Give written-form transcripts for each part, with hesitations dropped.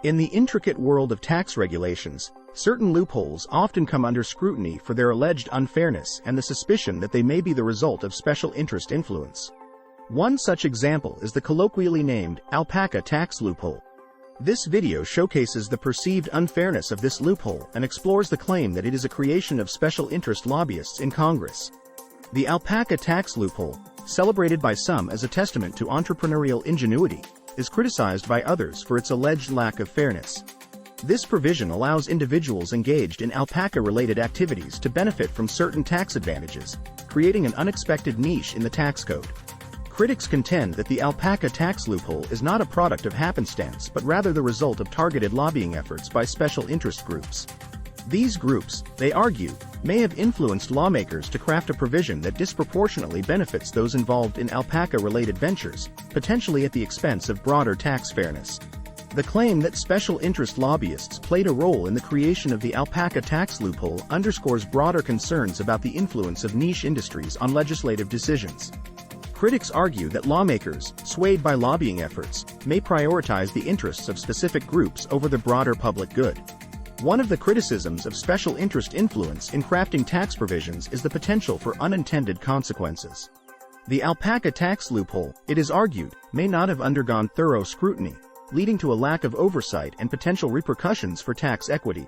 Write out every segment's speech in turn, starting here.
In the intricate world of tax regulations, certain loopholes often come under scrutiny for their alleged unfairness and the suspicion that they may be the result of special interest influence. One such example is the colloquially named Alpaca tax loophole. This video showcases the perceived unfairness of this loophole and explores the claim that it is a creation of special interest lobbyists in Congress. The Alpaca tax loophole, celebrated by some as a testament to entrepreneurial ingenuity, is criticized by others for its alleged lack of fairness. This provision allows individuals engaged in alpaca-related activities to benefit from certain tax advantages, creating an unexpected niche in the tax code. Critics contend that the Alpaca tax loophole is not a product of happenstance but rather the result of targeted lobbying efforts by special interest groups. These groups, they argue, may have influenced lawmakers to craft a provision that disproportionately benefits those involved in alpaca-related ventures, potentially at the expense of broader tax fairness. The claim that special interest lobbyists played a role in the creation of the Alpaca tax loophole underscores broader concerns about the influence of niche industries on legislative decisions. Critics argue that lawmakers, swayed by lobbying efforts, may prioritize the interests of specific groups over the broader public good. One of the criticisms of special interest influence in crafting tax provisions is the potential for unintended consequences. The Alpaca tax loophole, it is argued, may not have undergone thorough scrutiny, leading to a lack of oversight and potential repercussions for tax equity.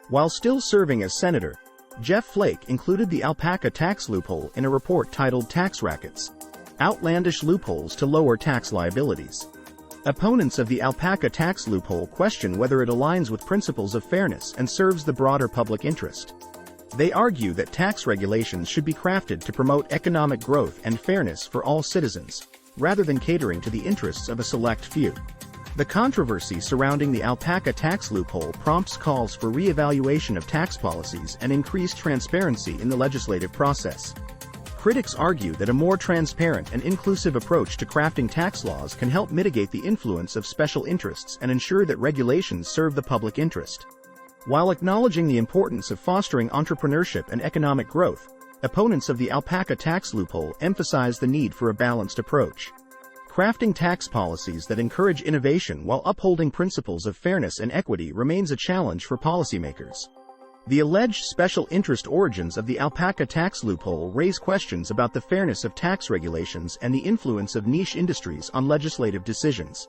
While still serving as senator, Jeff Flake included the Alpaca tax loophole in a report titled Tax Rackets: Outlandish Loopholes to Lower Tax Liabilities. Opponents of the Alpaca tax loophole question whether it aligns with principles of fairness and serves the broader public interest. They argue that tax regulations should be crafted to promote economic growth and fairness for all citizens, rather than catering to the interests of a select few. The controversy surrounding the Alpaca tax loophole prompts calls for re-evaluation of tax policies and increased transparency in the legislative process. Critics argue that a more transparent and inclusive approach to crafting tax laws can help mitigate the influence of special interests and ensure that regulations serve the public interest. While acknowledging the importance of fostering entrepreneurship and economic growth, opponents of the Alpaca tax loophole emphasize the need for a balanced approach. Crafting tax policies that encourage innovation while upholding principles of fairness and equity remains a challenge for policymakers. The alleged special interest origins of the Alpaca tax loophole raise questions about the fairness of tax regulations and the influence of niche industries on legislative decisions.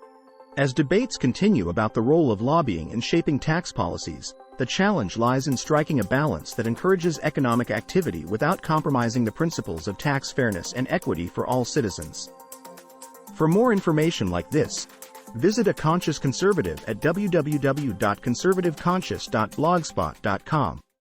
As debates continue about the role of lobbying in shaping tax policies, the challenge lies in striking a balance that encourages economic activity without compromising the principles of tax fairness and equity for all citizens. For more information like this, visit A Conscious Conservative at www.conservativeconscious.blogspot.com.